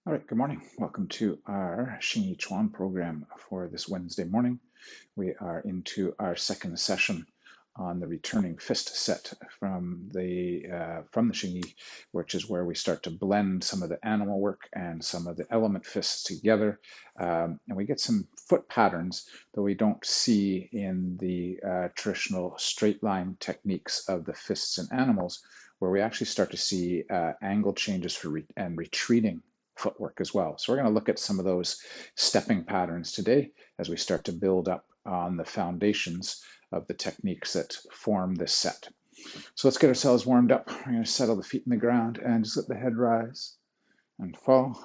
All right, good morning. Welcome to our Hsing I Chuan program for this Wednesday morning. We are into our second session on the returning fist set from the Hsing I, which is where we start to blend some of the animal work and some of the element fists together, and we get some foot patterns that we don't see in the traditional straight line techniques of the fists and animals, where we actually start to see angle changes and retreating footwork as well. So we're going to look at some of those stepping patterns today as we start to build up on the foundations of the techniques that form this set. So let's get ourselves warmed up. We're going to settle the feet in the ground and just let the head rise and fall.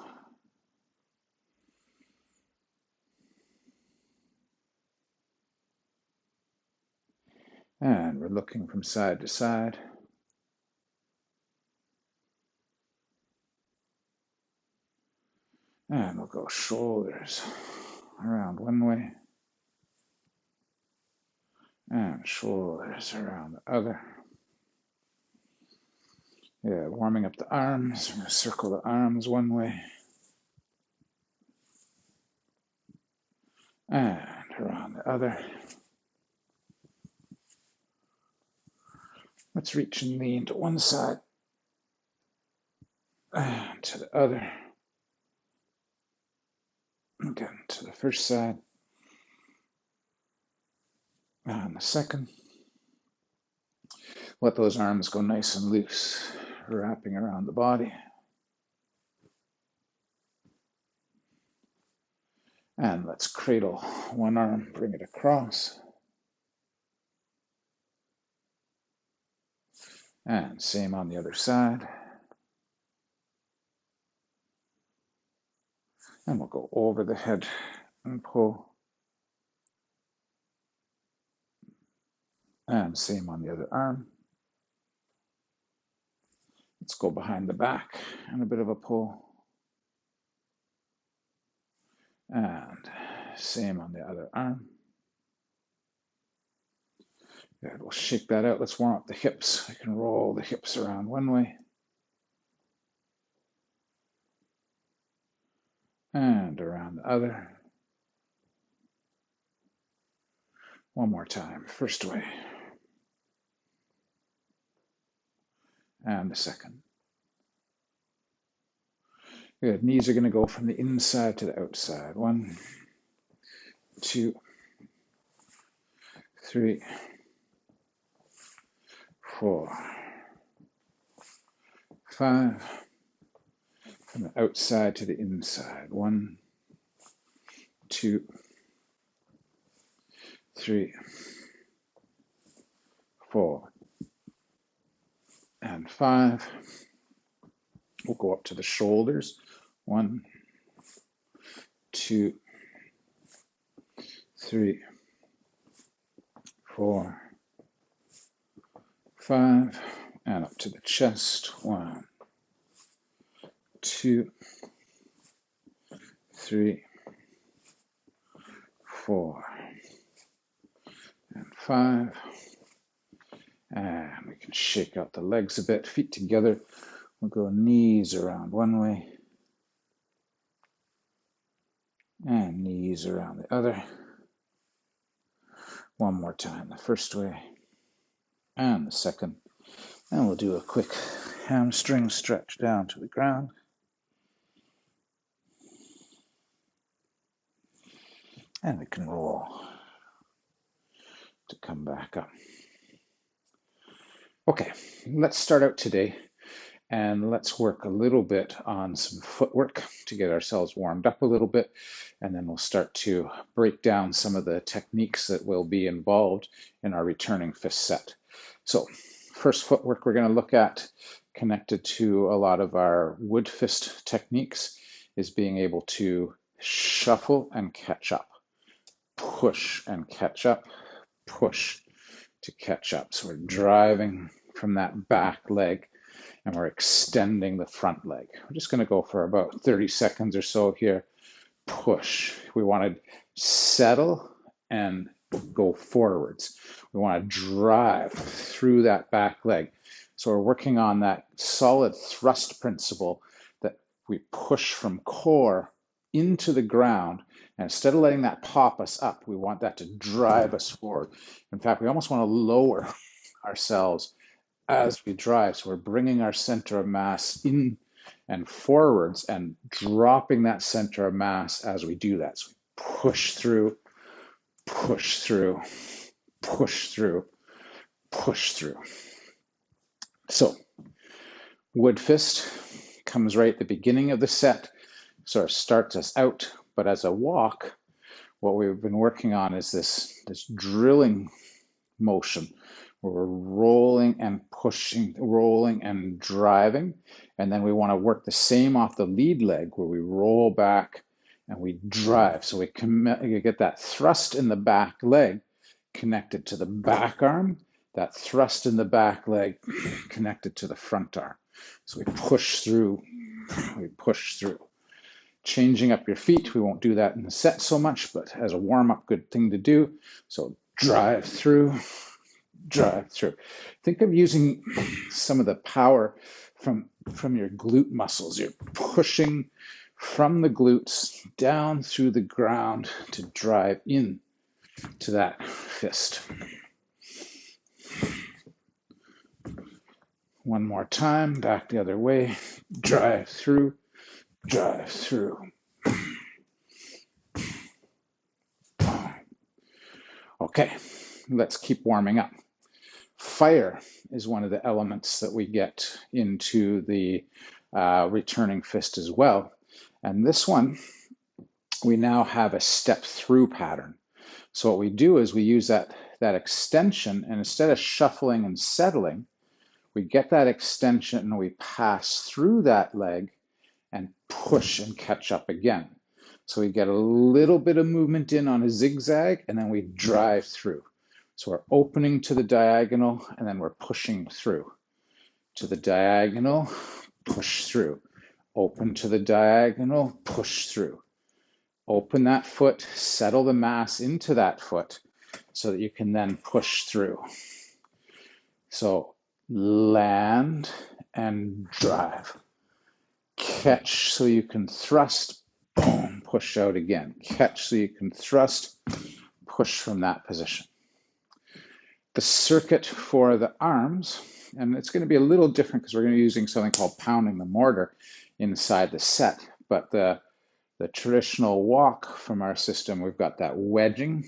And we're looking from side to side. And we'll go shoulders around one way and shoulders around the other. Yeah, warming up the arms. We're going to circle the arms one way and around the other. Let's reach and lean to one side and to the other. Again, to the first side and the second. Let those arms go nice and loose, wrapping around the body. And let's cradle one arm, bring it across. And same on the other side. And we'll go over the head and pull. And same on the other arm. Let's go behind the back and a bit of a pull. And same on the other arm. Good, we'll shake that out. Let's warm up the hips. I can roll the hips around one way. And around the other. One more time, first way. And the second. Good, knees are going to go from the inside to the outside. 1, 2, 3, 4, 5. From the outside to the inside. 1, 2, 3, 4, and 5. We'll go up to the shoulders. 1, 2, 3, 4, 5, and up to the chest. 1, 2, 3, 4, and 5. And we can shake out the legs a bit, feet together. We'll go knees around one way and knees around the other. One more time, the first way and the second. And we'll do a quick hamstring stretch down to the ground. And we can roll to come back up. Okay, let's start out today and let's work a little bit on some footwork to get ourselves warmed up a little bit, and then we'll start to break down some of the techniques that will be involved in our returning fist set. So first footwork we're going to look at, connected to a lot of our wood fist techniques, is being able to shuffle and catch up, push and catch up, push to catch up. So we're driving from that back leg and we're extending the front leg. We're just going to go for about 30 seconds or so here. Push. We want to settle and go forwards. We want to drive through that back leg. So we're working on that solid thrust principle that we push from core into the ground. And instead of letting that pop us up, we want that to drive us forward. In fact, we almost want to lower ourselves as we drive. So we're bringing our center of mass in and forwards and dropping that center of mass as we do that. So we push through, push through, push through, push through. So wood fist comes right at the beginning of the set, sort of starts us out, but as a walk, what we've been working on is this drilling motion where we're rolling and pushing, rolling and driving, and then we want to work the same off the lead leg where we roll back and we drive. So we get that thrust in the back leg connected to the back arm, that thrust in the back leg connected to the front arm. So we push through, we push through. Changing up your feet, we won't do that in the set so much, but as a warm-up, good thing to do. So drive through, drive through. Think of using some of the power from your glute muscles. You're pushing from the glutes down through the ground to drive in to that fist. One more time, back the other way. Drive through, drive through. Okay, let's keep warming up. Fire is one of the elements that we get into the returning fist as well. And this one, we now have a step through pattern. So what we do is we use that extension, and instead of shuffling and settling, we get that extension and we pass through that leg and push and catch up again. So we get a little bit of movement in on a zigzag, and then we drive through. So we're opening to the diagonal, and then we're pushing through. To the diagonal, push through. Open to the diagonal, push through. Open that foot, settle the mass into that foot so that you can then push through. So land and drive. Catch so you can thrust, boom, push out again. Catch so you can thrust, push from that position. The circuit for the arms, and it's going to be a little different because we're going to be using something called pounding the mortar inside the set, but the traditional walk from our system, we've got that wedging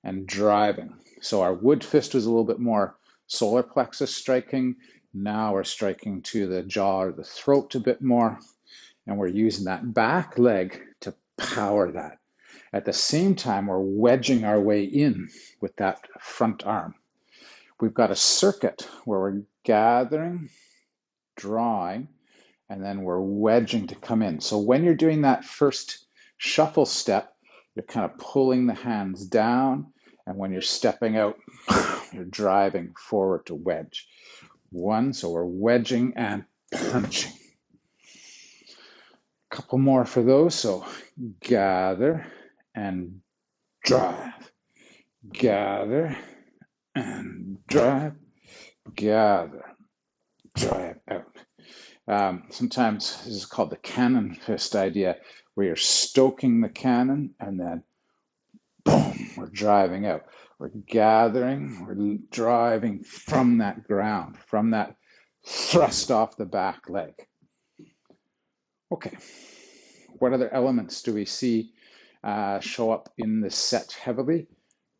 and driving. So our wood fist was a little bit more solar plexus striking. Now we're striking to the jaw or the throat a bit more, and we're using that back leg to power that. At the same time, we're wedging our way in with that front arm. We've got a circuit where we're gathering, drawing, and then we're wedging to come in. So when you're doing that first shuffle step, you're kind of pulling the hands down, and when you're stepping out, you're driving forward to wedge. One, so we're wedging and punching. A couple more for those. So gather and drive. Gather and drive. Gather. Drive out. Sometimes this is called the cannon fist idea, where you're stoking the cannon and then boom, we're driving out. We're gathering, we're driving from that ground, from that thrust off the back leg. Okay, what other elements do we see show up in the set heavily?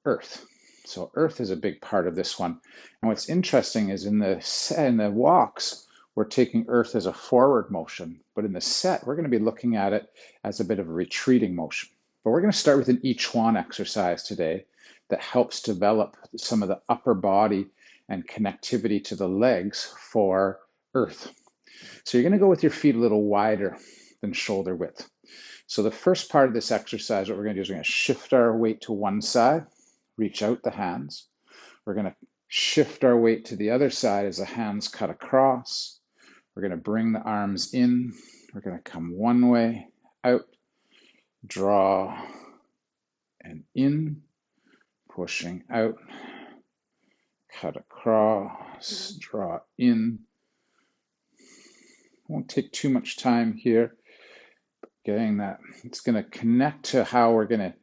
Earth. So earth is a big part of this one. And what's interesting is in the walks, we're taking earth as a forward motion, but in the set, we're going to be looking at it as a bit of a retreating motion. But we're going to start with an I Chuan exercise today that helps develop some of the upper body and connectivity to the legs for earth. So you're going to go with your feet a little wider than shoulder width. So the first part of this exercise, what we're going to do is we're going to shift our weight to one side, reach out the hands. We're going to shift our weight to the other side as the hands cut across. We're going to bring the arms in. We're going to come one way, out, draw, and in, pushing out, cut across, draw in. Won't take too much time here. Getting that, it's going to connect to how we're going to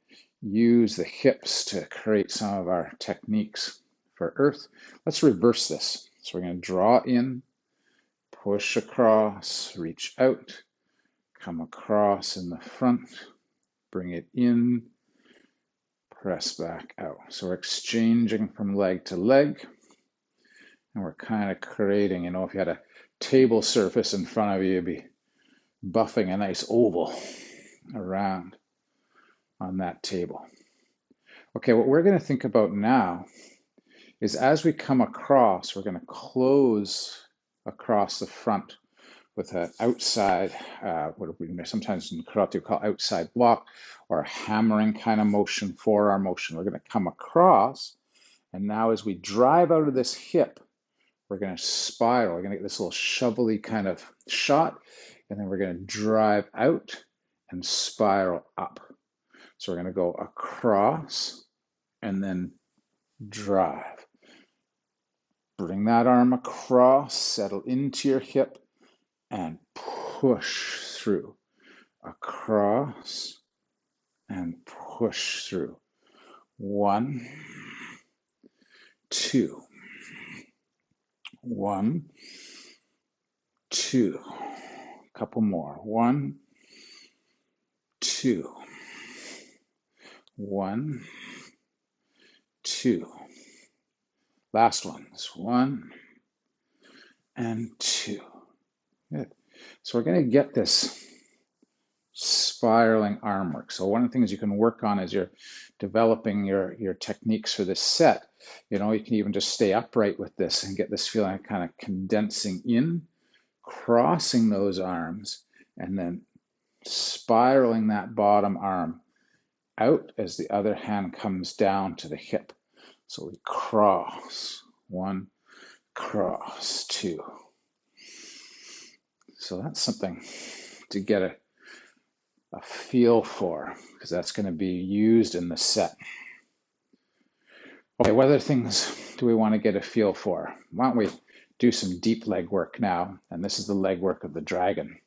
use the hips to create some of our techniques for earth. Let's reverse this. So we're going to draw in, push across, reach out, come across in the front, bring it in, press back out. So we're exchanging from leg to leg, and we're kind of creating, you know, if you had a table surface in front of you, you'd be buffing a nice oval around on that table. Okay, what we're going to think about now is as we come across, we're going to close across the front with an outside, what we sometimes in karate call outside block, or a hammering kind of motion, forearm motion. We're going to come across, and now as we drive out of this hip, we're going to spiral. We're going to get this little shovelly kind of shot, and then we're going to drive out and spiral up. So we're going to go across and then drive. Bring that arm across, settle into your hip, and push through. Across and push through. 1, 2. 1, 2. A couple more. 1, 2. 1, 2. Last ones. 1 and 2. Good. So we're going to get this spiraling arm work. So one of the things you can work on as you're developing your techniques for this set, you know, you can even just stay upright with this and get this feeling of kind of condensing in, crossing those arms, and then spiraling that bottom arm out as the other hand comes down to the hip. So we cross, 1, cross, 2. So that's something to get a feel for, because that's going to be used in the set. Okay, what other things do we want to get a feel for? Why don't we do some deep leg work now? And this is the leg work of the dragon.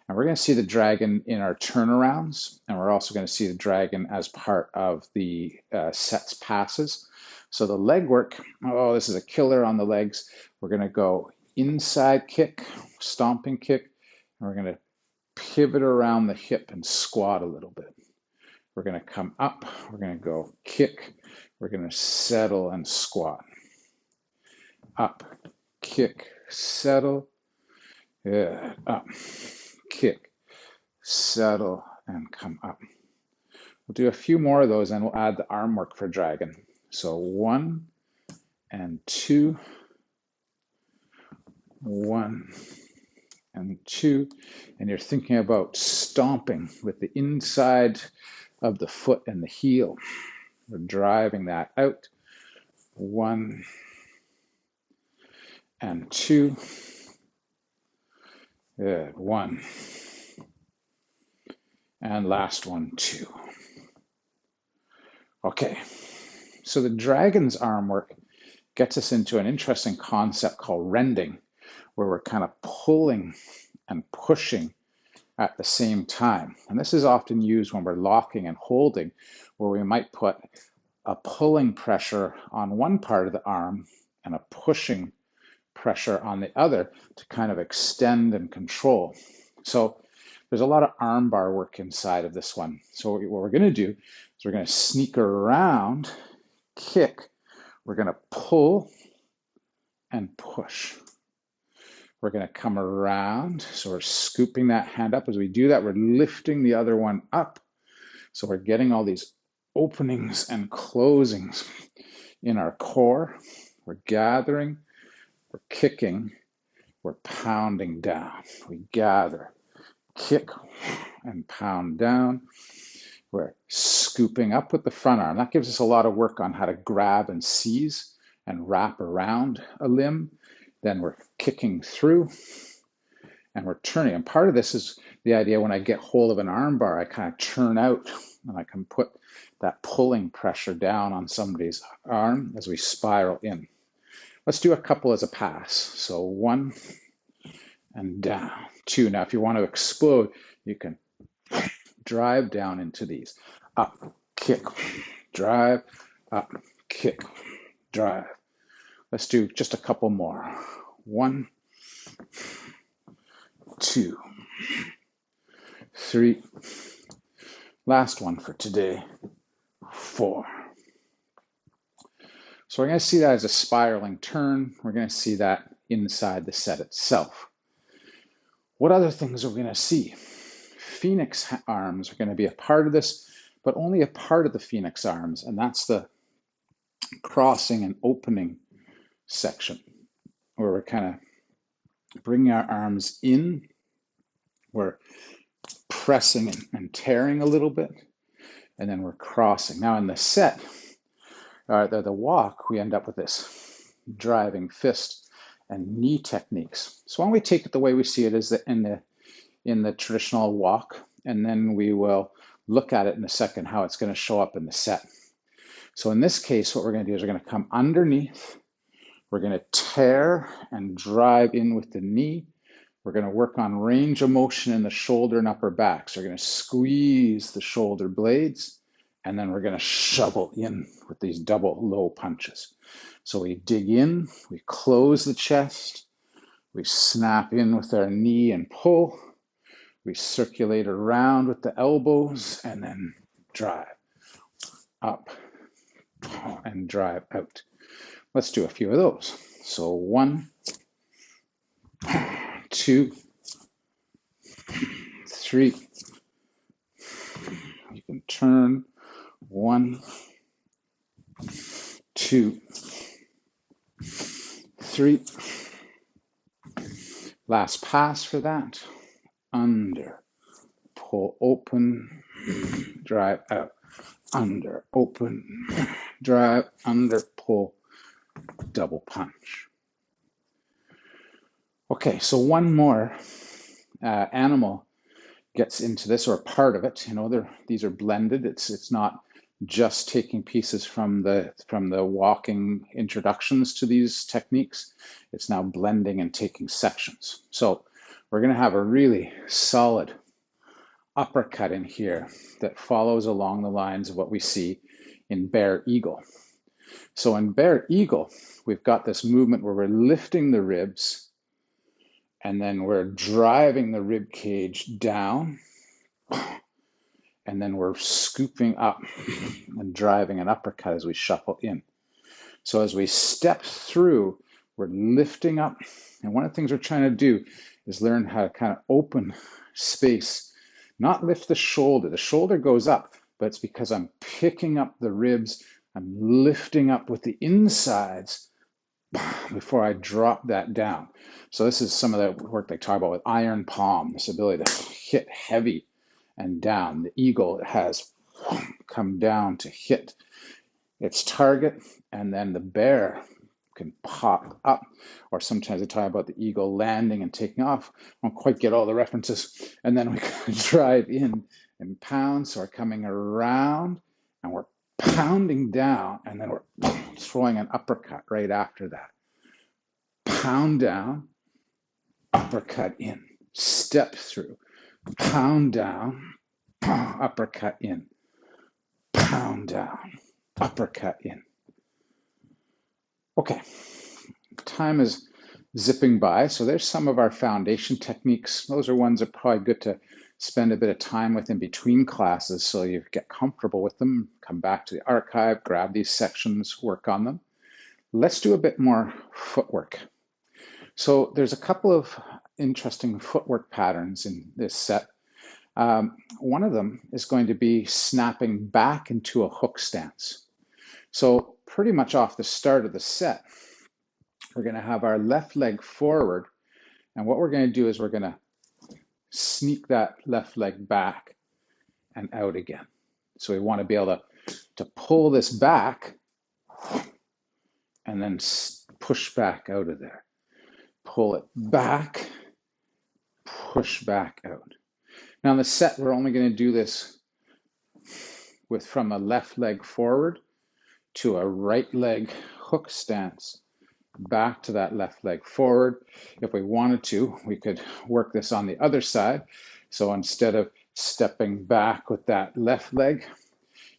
And we're going to see the dragon in our turnarounds, and we're also going to see the dragon as part of the set's passes. So the leg work, oh, this is a killer on the legs. We're going to go inside kick, stomping kick, and we're going to pivot around the hip and squat a little bit. We're going to come up, we're going to go kick, we're going to settle and squat. Up, kick, settle, up, kick, settle, and come up. We'll do a few more of those and we'll add the arm work for dragon. So 1 and 2, 1 and 2, and you're thinking about stomping with the inside of the foot and the heel. We're driving that out. 1 and 2. Good. 1. And last one, 2. Okay. So the dragon's arm work gets us into an interesting concept called rending, where we're kind of pulling and pushing at the same time. And this is often used when we're locking and holding, where we might put a pulling pressure on one part of the arm and a pushing pressure on the other to kind of extend and control. So there's a lot of arm bar work inside of this one. So what we're going to do is we're going to sneak around, kick, we're going to pull and push. We're going to come around, so we're scooping that hand up. As we do that, we're lifting the other one up. So we're getting all these openings and closings in our core. We're gathering, we're kicking, we're pounding down. We gather, kick, and pound down. We're scooping up with the front arm. That gives us a lot of work on how to grab and seize and wrap around a limb. Then we're kicking through and we're turning. And part of this is the idea when I get hold of an arm bar, I kind of turn out and I can put that pulling pressure down on somebody's arm as we spiral in. Let's do a couple as a pass. So 1 and down, 2. Now, if you want to explode, you can drive down into these. Up, kick, drive, up, kick, drive. Let's do just a couple more. 1, 2, 3. Last one for today. 4. So we're going to see that as a spiraling turn. We're going to see that inside the set itself. What other things are we going to see? Phoenix arms are going to be a part of this, but only a part of the Phoenix arms, and that's the crossing and opening section, where we're kind of bringing our arms in, we're pressing and tearing a little bit, and then we're crossing. Now in the set, the walk, we end up with this driving fist and knee techniques. So why don't we take it the way we see it as in the traditional walk, and then we will look at it in a second how it's going to show up in the set. So in this case, what we're going to do is we're going to come underneath, we're going to tear and drive in with the knee. We're going to work on range of motion in the shoulder and upper back. So we're going to squeeze the shoulder blades, and then we're going to shovel in with these double low punches. So we dig in, we close the chest, we snap in with our knee and pull, we circulate around with the elbows, and then drive up and drive out. Let's do a few of those. So 1, 2, 3. You can turn. 1, 2, 3. Last pass for that. Under, pull, open, drive out. Under, open, drive, under, pull, double punch. Okay, so one more animal gets into this, or part of it. You know, these are blended. It's not just taking pieces from the walking introductions to these techniques. It's now blending and taking sections. So we're going to have a really solid uppercut in here that follows along the lines of what we see in Bear Eagle. So in Bear Eagle, we've got this movement where we're lifting the ribs, and then we're driving the rib cage down, and then we're scooping up and driving an uppercut as we shuffle in. So as we step through, we're lifting up, and one of the things we're trying to do is learn how to kind of open space, not lift the shoulder. The shoulder goes up, but it's because I'm picking up the ribs, I'm lifting up with the insides before I drop that down. So this is some of the work they talk about with iron palm, this ability to hit heavy and down. The eagle has come down to hit its target, and then the bear can pop up, or sometimes they talk about the eagle landing and taking off. I don't quite get all the references. And then we can drive in and pound, so we're coming around and we're pounding down, and then we're throwing an uppercut right after that. Pound down, uppercut in, step through, pound down, uppercut in, pound down, uppercut in. Okay, time is zipping by, so there's some of our foundation techniques. Those are ones that are probably good to spend a bit of time with in between classes so you get comfortable with them, come back to the archive, grab these sections, work on them. Let's do a bit more footwork. So there's a couple of interesting footwork patterns in this set. One of them is going to be snapping back into a hook stance. So pretty much off the start of the set, we're going to have our left leg forward, and what we're going to do is we're going to sneak that left leg back and out again. So we want to be able to pull this back and then push back out of there. Pull it back, push back out. Now in the set, we're only going to do this from a left leg forward to a right leg hook stance, back to that left leg forward. If we wanted to, we could work this on the other side. So instead of stepping back with that left leg.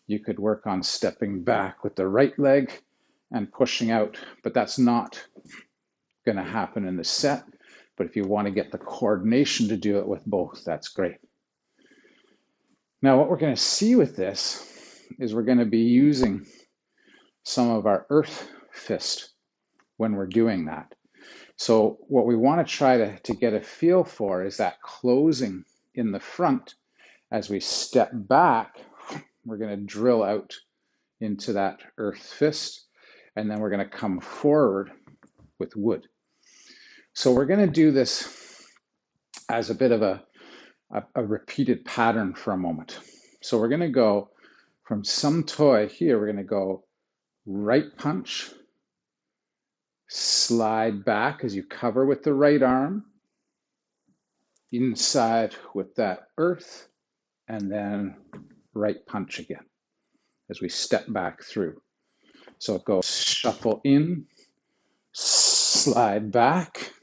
You could work on stepping back with the right leg and pushing out, but that's not going to happen in the set. But if you want to get the coordination to do it with both, that's great. Now, what we're going to see with this is we're going to be using some of our earth fist when we're doing that. So what we want to try to get a feel for is that closing in the front. As we step back, we're going to drill out into that earth fist, and then we're going to come forward with wood. So we're going to do this as a bit of a repeated pattern for a moment. So we're going to go from some toy here, we're going to go right punch, slide back as you cover with the right arm, inside with that earth, and then right punch again as we step back through. So it goes shuffle in, slide back,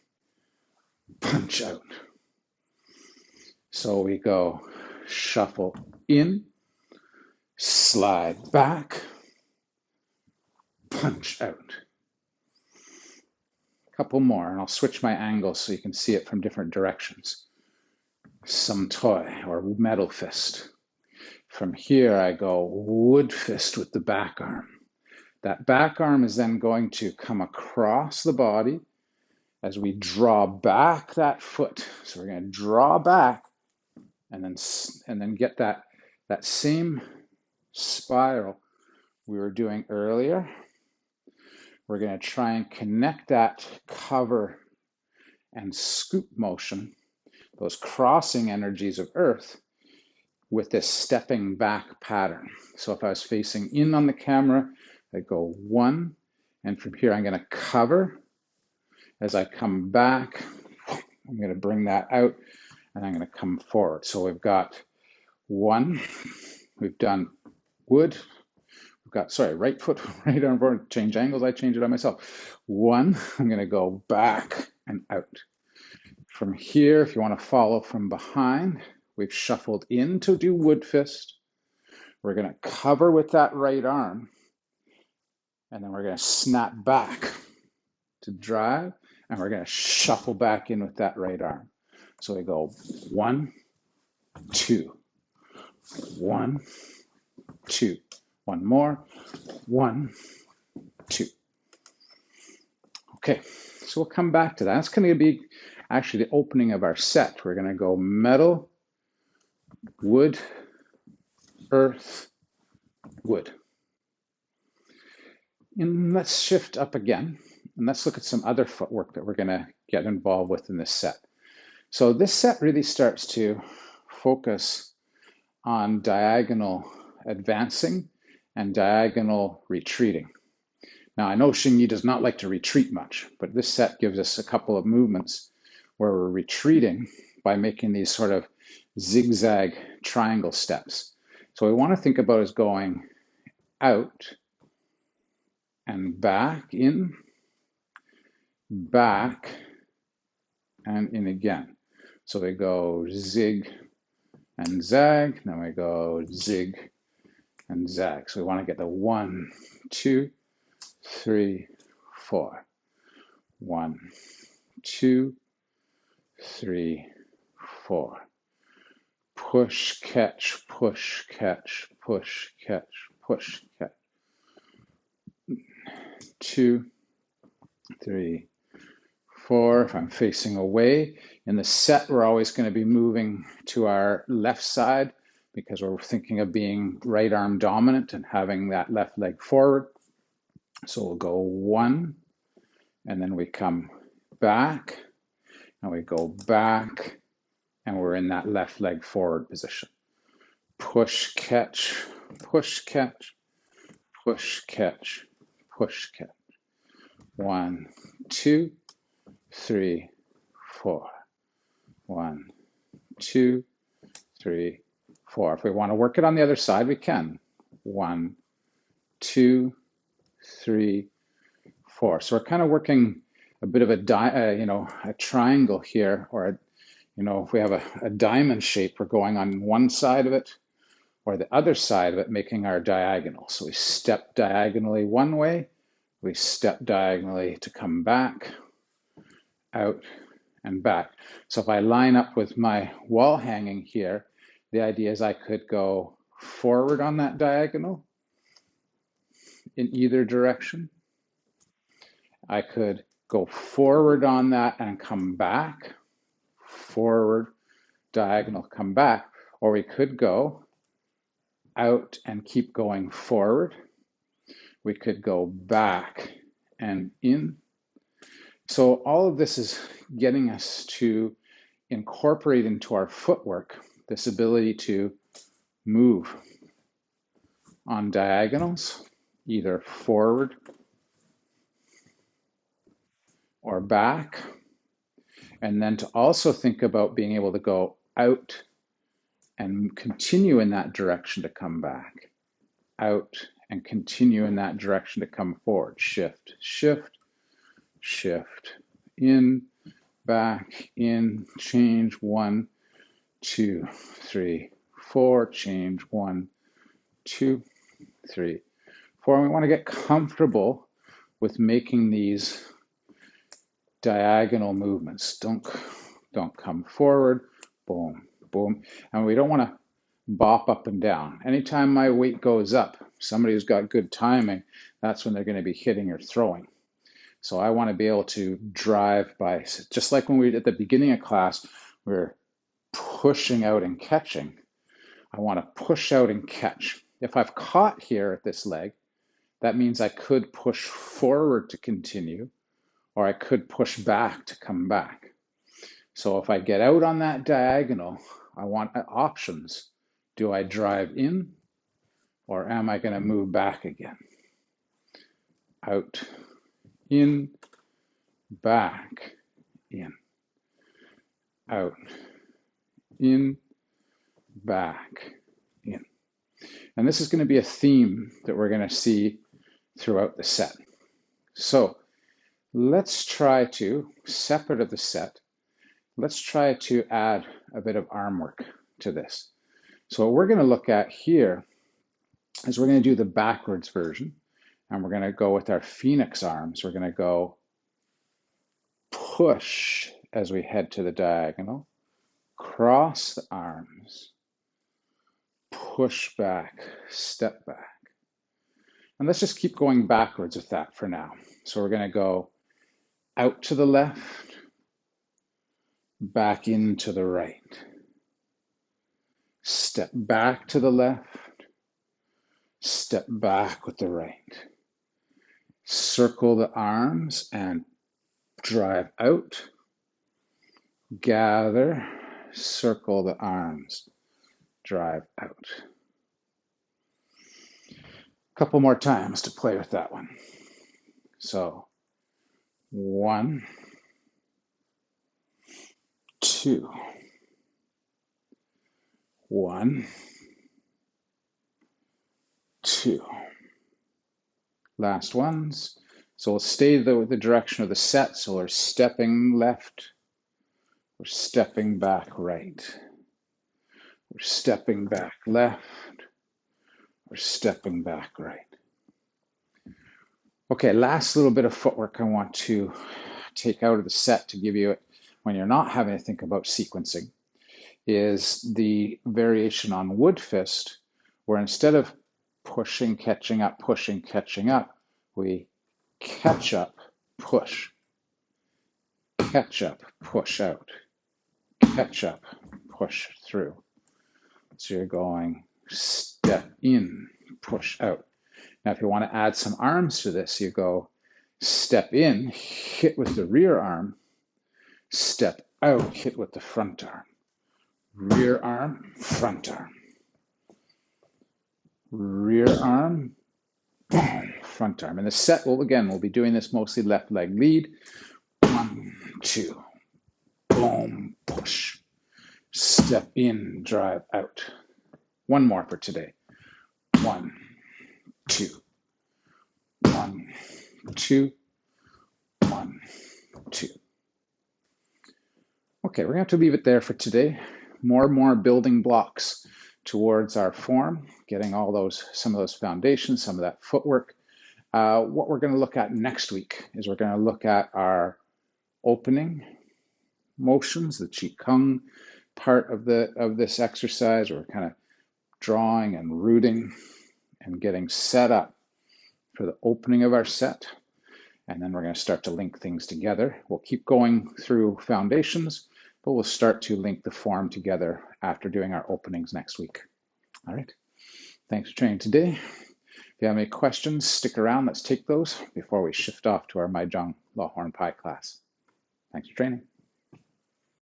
punch out. So we go shuffle in, slide back, punch out. A couple more, and I'll switch my angle so you can see it from different directions. Some toy or metal fist. From here, I go wood fist with the back arm. That back arm is then going to come across the body as we draw back that foot. So we're going to draw back and then get that same spiral we were doing earlier. We're going to try and connect that cover and scoop motion, those crossing energies of earth, with this stepping back pattern. So if I was facing in on the camera, I go 1, and from here I'm going to cover. As I come back, I'm going to bring that out, and I'm going to come forward. So we've got 1, we've done wood, we've got, sorry, right foot, right arm forward, change angles, I change it on myself. 1, I'm going to go back and out. From here, if you want to follow from behind, we've shuffled in to do wood fist. We're going to cover with that right arm, and then we're going to snap back to drive, and we're going to shuffle back in with that right arm. So we go 1, 2, 1, 2. One more, 1, 2. Okay, so we'll come back to that. That's going to be actually the opening of our set. We're going to go metal, wood, earth, wood. And let's shift up again, and let's look at some other footwork that we're going to get involved with in this set. So this set really starts to focus on diagonal advancing and diagonal retreating. Now, I know Hsing I does not like to retreat much, but this set gives us a couple of movements where we're retreating by making these sort of zigzag triangle steps. So we want to think about is going out and back in, back, and in again. So we go zig and zag, then we go zig and zag. So we want to get the 1, 2, 3, 4. 1, 2, 3, 4. Push, catch, push, catch, push, catch, push, catch. 2, 3, 4. If I'm facing away, in the set, we're always going to be moving to our left side because we're thinking of being right arm dominant and having that left leg forward. So we'll go 1, and then we come back, and we go back, and we're in that left leg forward position. Push, catch, push, catch, push, catch, push, catch. 1, 2, 3, 4. 1, 2, 3, 4. If we want to work it on the other side, we can. 1, 2, 3, 4. So we're kind of working a bit of a triangle here, or You know, if we have a diamond shape, we're going on one side of it or the other side of it, making our diagonal. So we step diagonally one way, we step diagonally to come back, out, and back. So if I line up with my wall hanging here, the idea is I could go forward on that diagonal in either direction. I could go forward on that and come back, forward, diagonal, come back, or we could go out and keep going forward. We could go back and in. So all of this is getting us to incorporate into our footwork this ability to move on diagonals, either forward or back, and then to also think about being able to go out and continue in that direction to come back, out and continue in that direction to come forward. Shift, shift, shift, in, back, in, change, 1, 2, 3, 4, change, 1, 2, 3, 4. And we want to get comfortable with making these diagonal movements. Don't come forward, boom, boom. And we don't want to bop up and down. Anytime my weight goes up, somebody who's got good timing, that's when they're going to be hitting or throwing. So I want to be able to drive by, just like when we at the beginning of class, we we're pushing out and catching. I want to push out and catch. If I've caught here at this leg, that means I could push forward to continue, or I could push back to come back. So if I get out on that diagonal, I want options. Do I drive in, or am I going to move back again? Out, in, back, in, out, in, back, in. And this is going to be a theme that we're going to see throughout the set. So let's try to, separate of the set, let's try to add a bit of arm work to this. So what we're going to look at here is we're going to do the backwards version, and we're going to go with our phoenix arms. We're going to go push as we head to the diagonal, cross the arms, push back, step back. And let's just keep going backwards with that for now. So we're going to go out to the left, back into the right. Step back to the left, step back with the right. Circle the arms and drive out. Gather, circle the arms, drive out. A couple more times to play with that one. So 1, 2, 1, 2. Last ones. So we'll stay the direction of the set. So we're stepping left, we're stepping back right, we're stepping back left, we're stepping back right. Okay, last little bit of footwork I want to take out of the set to give you it when you're not having to think about sequencing is the variation on wood fist, where instead of pushing, catching up, we catch up, push, catch up, push out, catch up, push through. So you're going step in, push out. Now, if you want to add some arms to this, you go step in, hit with the rear arm, step out, hit with the front arm. Rear arm, front arm. Rear arm, boom, front arm. And the set will, again, we'll be doing this mostly left leg lead. 1, 2, boom, push. Step in, drive out. One more for today. 1, 2, 1, 2, 1, 2. Okay, we're going to have to leave it there for today. More and more building blocks towards our form, getting all those, some of those foundations, some of that footwork. What we're going to look at next week is we're going to look at our opening motions, the Qigong part of this exercise. We're kind of drawing and rooting and getting set up for the opening of our set. And then we're going to start to link things together. We'll keep going through foundations, but we'll start to link the form together after doing our openings next week. All right. Thanks for training today. If you have any questions, stick around. Let's take those before we shift off to our Mahjong Lahorn Pai class. Thanks for training.